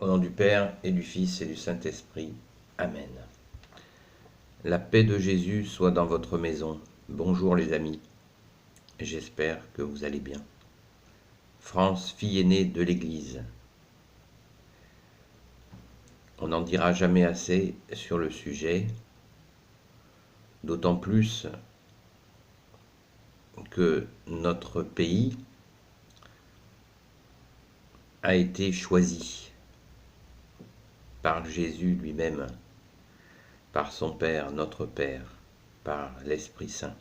Au nom du Père et du Fils et du Saint-Esprit. Amen. La paix de Jésus soit dans votre maison. Bonjour les amis. J'espère que vous allez bien. France, fille aînée de l'Église. On n'en dira jamais assez sur le sujet, d'autant plus que notre pays a été choisi par Jésus lui-même, par son Père, notre Père, par l'Esprit Saint.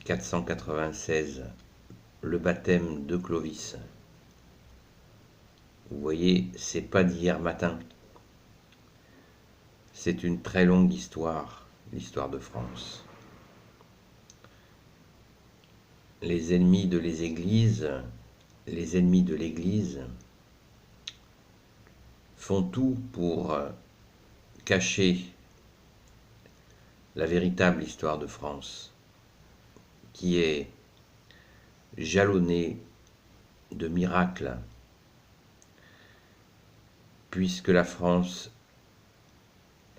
496, le baptême de Clovis. Vous voyez, c'est pas d'hier matin. C'est une très longue histoire, l'histoire de France. Les ennemis de l'Église font tout pour cacher la véritable histoire de France, qui est jalonnée de miracles, puisque la France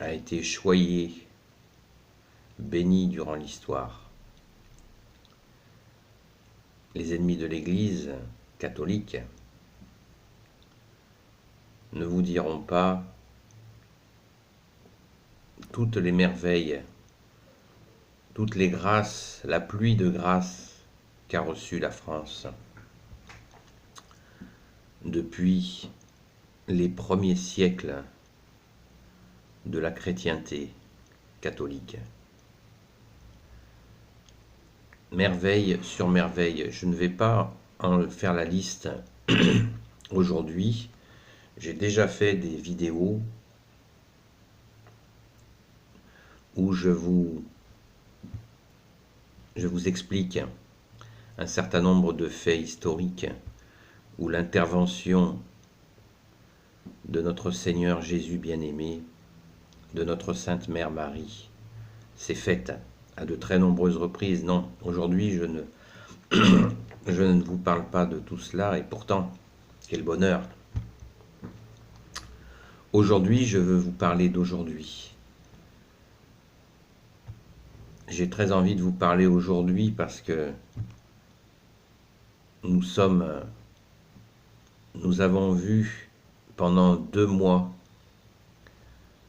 a été choyée, bénie durant l'histoire. Les ennemis de l'Église catholique ne vous diront pas toutes les merveilles, toutes les grâces, la pluie de grâce qu'a reçue la France depuis les premiers siècles de la chrétienté catholique. Merveille sur merveille. Je ne vais pas en faire la liste aujourd'hui. J'ai déjà fait des vidéos où je vous explique un certain nombre de faits historiques où l'intervention de notre Seigneur Jésus bien-aimé, de notre Sainte Mère Marie, s'est faite à de très nombreuses reprises. Non, aujourd'hui je ne vous parle pas de tout cela, et pourtant, quel bonheur. Aujourd'hui, je veux vous parler d'aujourd'hui. J'ai très envie de vous parler aujourd'hui parce que nous avons vu pendant 2 mois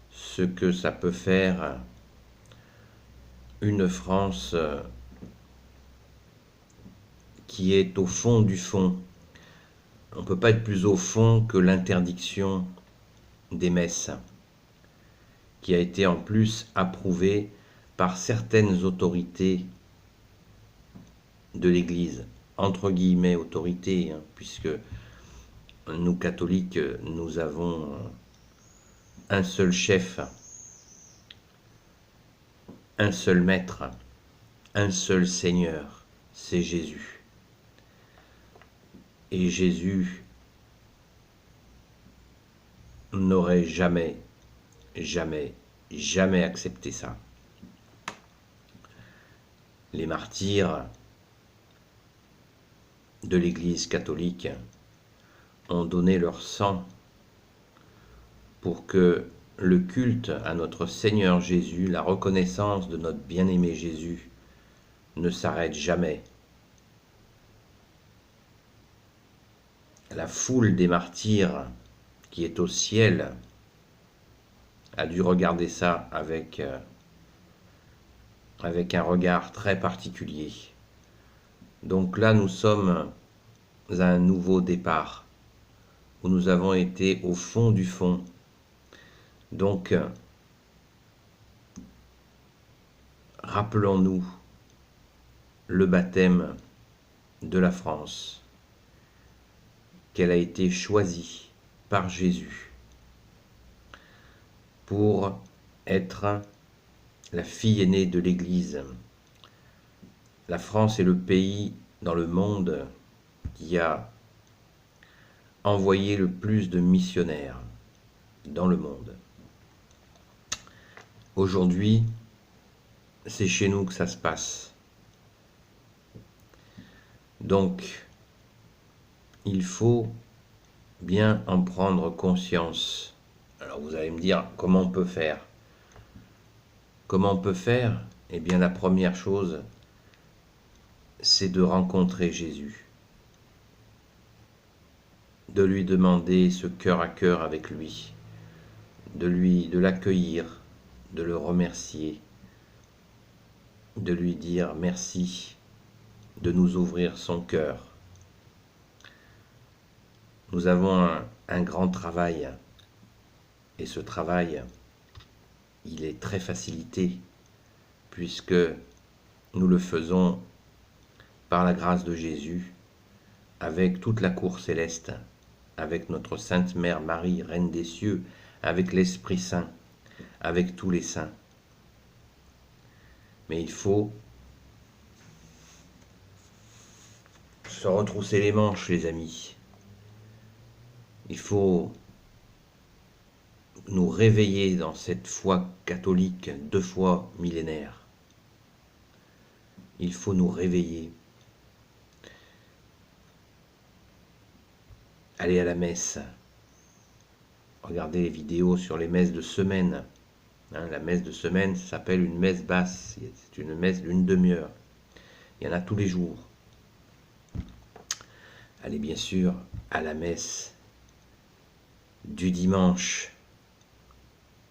ce que ça peut faire une France qui est au fond du fond. On ne peut pas être plus au fond que l'interdiction des messes, qui a été en plus approuvée par certaines autorités de l'Église, entre guillemets autorités, puisque nous catholiques, nous avons un seul chef, un seul maître, un seul Seigneur, c'est Jésus. Et Jésus n'aurait jamais accepté ça. Les martyrs de l'Église catholique ont donné leur sang pour que le culte à notre Seigneur Jésus, la reconnaissance de notre bien-aimé Jésus, ne s'arrête jamais. La foule des martyrs qui est au ciel a dû regarder ça avec un regard très particulier. Donc là, nous sommes à un nouveau départ, où nous avons été au fond du fond. Donc, rappelons-nous le baptême de la France, qu'elle a été choisie par Jésus pour être la fille aînée de l'Église. La France est le pays dans le monde qui a envoyé le plus de missionnaires dans le monde. Aujourd'hui, c'est chez nous que ça se passe. Donc, il faut bien en prendre conscience. Alors vous allez me dire, comment on peut faire? Comment on peut faire? Eh bien la première chose, c'est de rencontrer Jésus, de lui demander ce cœur à cœur avec lui, de l'accueillir, de le remercier, de lui dire merci, de nous ouvrir son cœur. Nous avons un grand travail, et ce travail, il est très facilité, puisque nous le faisons par la grâce de Jésus, avec toute la cour céleste, avec notre Sainte Mère Marie, Reine des cieux, avec l'Esprit Saint, avec tous les saints. Mais il faut se retrousser les manches, les amis. Il faut nous réveiller dans cette foi catholique 2 fois millénaire. Il faut nous réveiller. Aller à la messe. Regardez les vidéos sur les messes de semaine. La messe de semaine s'appelle une messe basse. C'est une messe d'une demi-heure. Il y en a tous les jours. Allez bien sûr à la messe du dimanche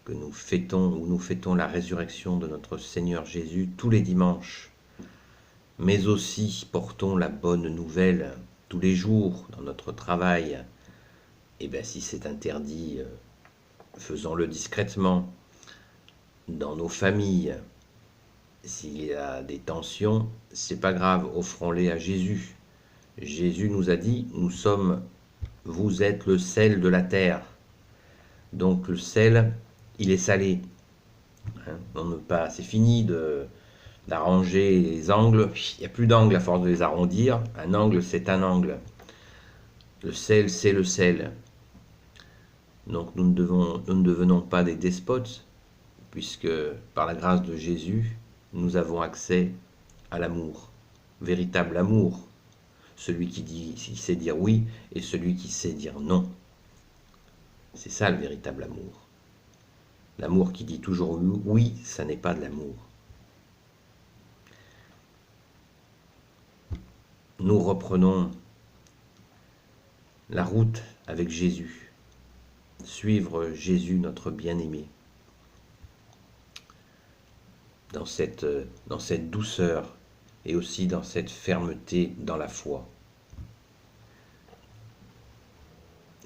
que nous fêtons, où nous fêtons la résurrection de notre Seigneur Jésus tous les dimanches. Mais aussi portons la bonne nouvelle tous les jours dans notre travail. Et bien si c'est interdit, faisons-le discrètement. Dans nos familles, s'il y a des tensions, c'est pas grave, offrons-les à Jésus. Jésus nous a dit, vous êtes le sel de la terre. Donc le sel, il est salé. C'est fini d'arranger les angles. Il n'y a plus d'angles à force de les arrondir. Un angle, c'est un angle. Le sel, c'est le sel. Donc nous ne devenons pas des despotes, puisque par la grâce de Jésus, nous avons accès à l'amour, véritable amour. Celui qui sait dire oui et celui qui sait dire non. C'est ça le véritable amour. L'amour qui dit toujours oui, ça n'est pas de l'amour. Nous reprenons la route avec Jésus. Suivre Jésus, notre bien-aimé. Dans cette douceur et aussi dans cette fermeté dans la foi.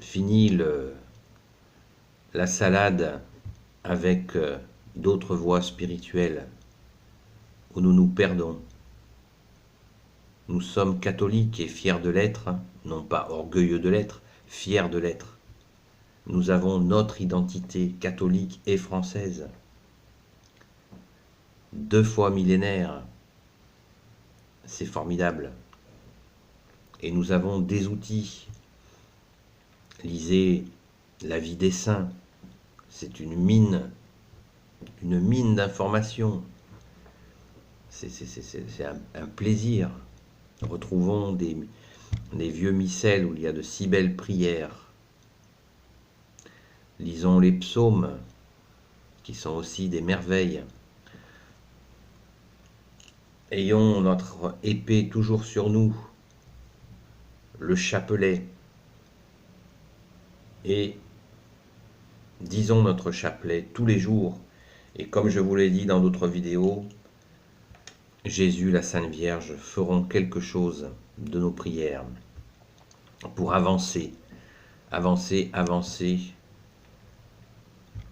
Fini la salade avec d'autres voies spirituelles où nous nous perdons. Nous sommes catholiques et fiers de l'être, non pas orgueilleux de l'être, fiers de l'être. Nous avons notre identité catholique et française. 2 fois millénaire, c'est formidable. Et nous avons des outils. Lisez La vie des saints, c'est une mine d'informations. C'est un plaisir. Retrouvons des vieux missels où il y a de si belles prières. Lisons les psaumes, qui sont aussi des merveilles. Ayons notre épée toujours sur nous, le chapelet, et disons notre chapelet tous les jours. Et comme je vous l'ai dit dans d'autres vidéos, Jésus, la Sainte Vierge feront quelque chose de nos prières pour avancer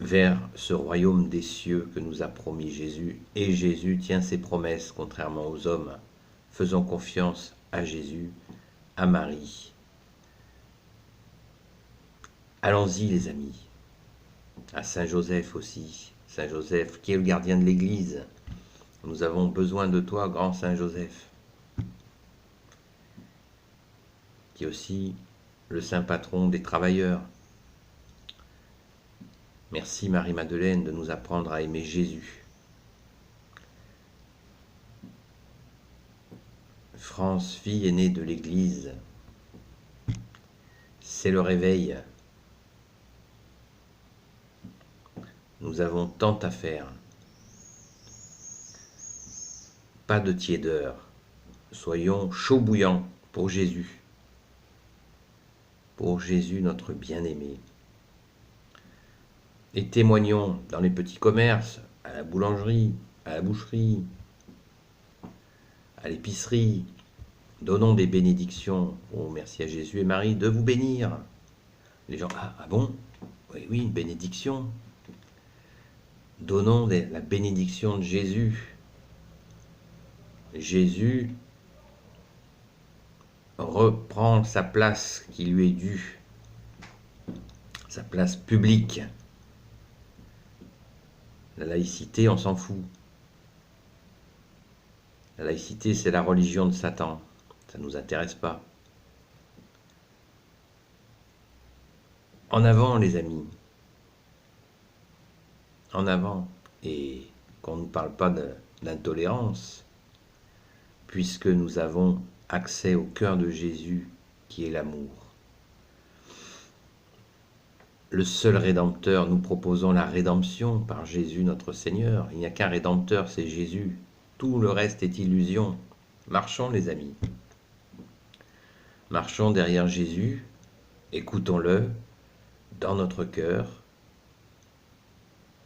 vers ce royaume des cieux que nous a promis Jésus. Et Jésus tient ses promesses, contrairement aux hommes. Faisons confiance à Jésus, à Marie. Allons-y les amis, à Saint Joseph aussi, Saint Joseph qui est le gardien de l'Église. Nous avons besoin de toi, grand Saint Joseph, qui est aussi le saint patron des travailleurs. Merci Marie-Madeleine de nous apprendre à aimer Jésus. France, fille aînée de l'Église, c'est le réveil. Nous avons tant à faire. Pas de tiédeur. Soyons chauds bouillants pour Jésus. Pour Jésus, notre bien-aimé. Et témoignons dans les petits commerces, à la boulangerie, à la boucherie, à l'épicerie. Donnons des bénédictions. Oh, merci à Jésus et Marie de vous bénir. Les gens, ah bon? Oui, oui, une bénédiction. Donnons la bénédiction de Jésus. Jésus reprend sa place qui lui est due, sa place publique. La laïcité, on s'en fout. La laïcité, c'est la religion de Satan. Ça ne nous intéresse pas. En avant, les amis. En avant. Et qu'on ne parle pas d'intolérance, puisque nous avons accès au cœur de Jésus, qui est l'amour. Le seul Rédempteur, nous proposons la rédemption par Jésus notre Seigneur. Il n'y a qu'un Rédempteur, c'est Jésus. Tout le reste est illusion. Marchons, les amis. Marchons derrière Jésus, écoutons-le dans notre cœur.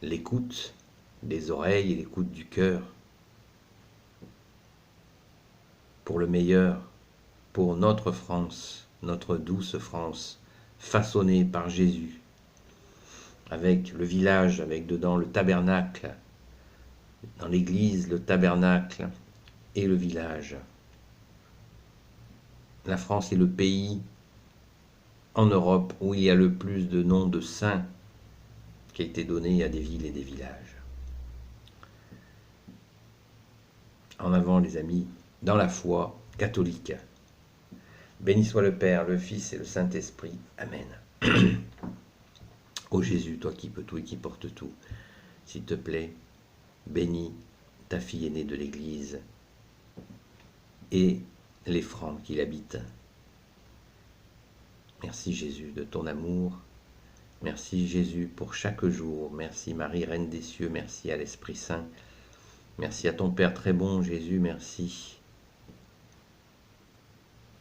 L'écoute des oreilles et l'écoute du cœur. Pour le meilleur, pour notre France, notre douce France, façonnée par Jésus, avec le village, avec dedans le tabernacle, dans l'église, le tabernacle et le village. La France est le pays en Europe où il y a le plus de noms de saints qui a été donné à des villes et des villages. En avant, les amis, dans la foi catholique. Béni soit le Père, le Fils et le Saint-Esprit. Amen. Ô Jésus, toi qui peux tout et qui portes tout, s'il te plaît, bénis ta fille aînée de l'Église et les francs qui l'habitent. Merci Jésus de ton amour. Merci Jésus pour chaque jour. Merci Marie, Reine des cieux. Merci à l'Esprit Saint. Merci à ton Père très bon, Jésus. Merci.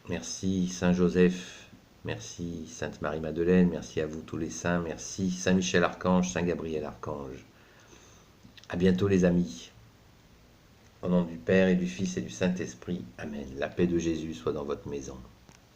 Merci Saint Joseph. Merci Sainte Marie-Madeleine. Merci à vous tous les saints. Merci Saint Michel Archange, Saint Gabriel Archange. À bientôt les amis. Au nom du Père et du Fils et du Saint-Esprit. Amen. La paix de Jésus soit dans votre maison.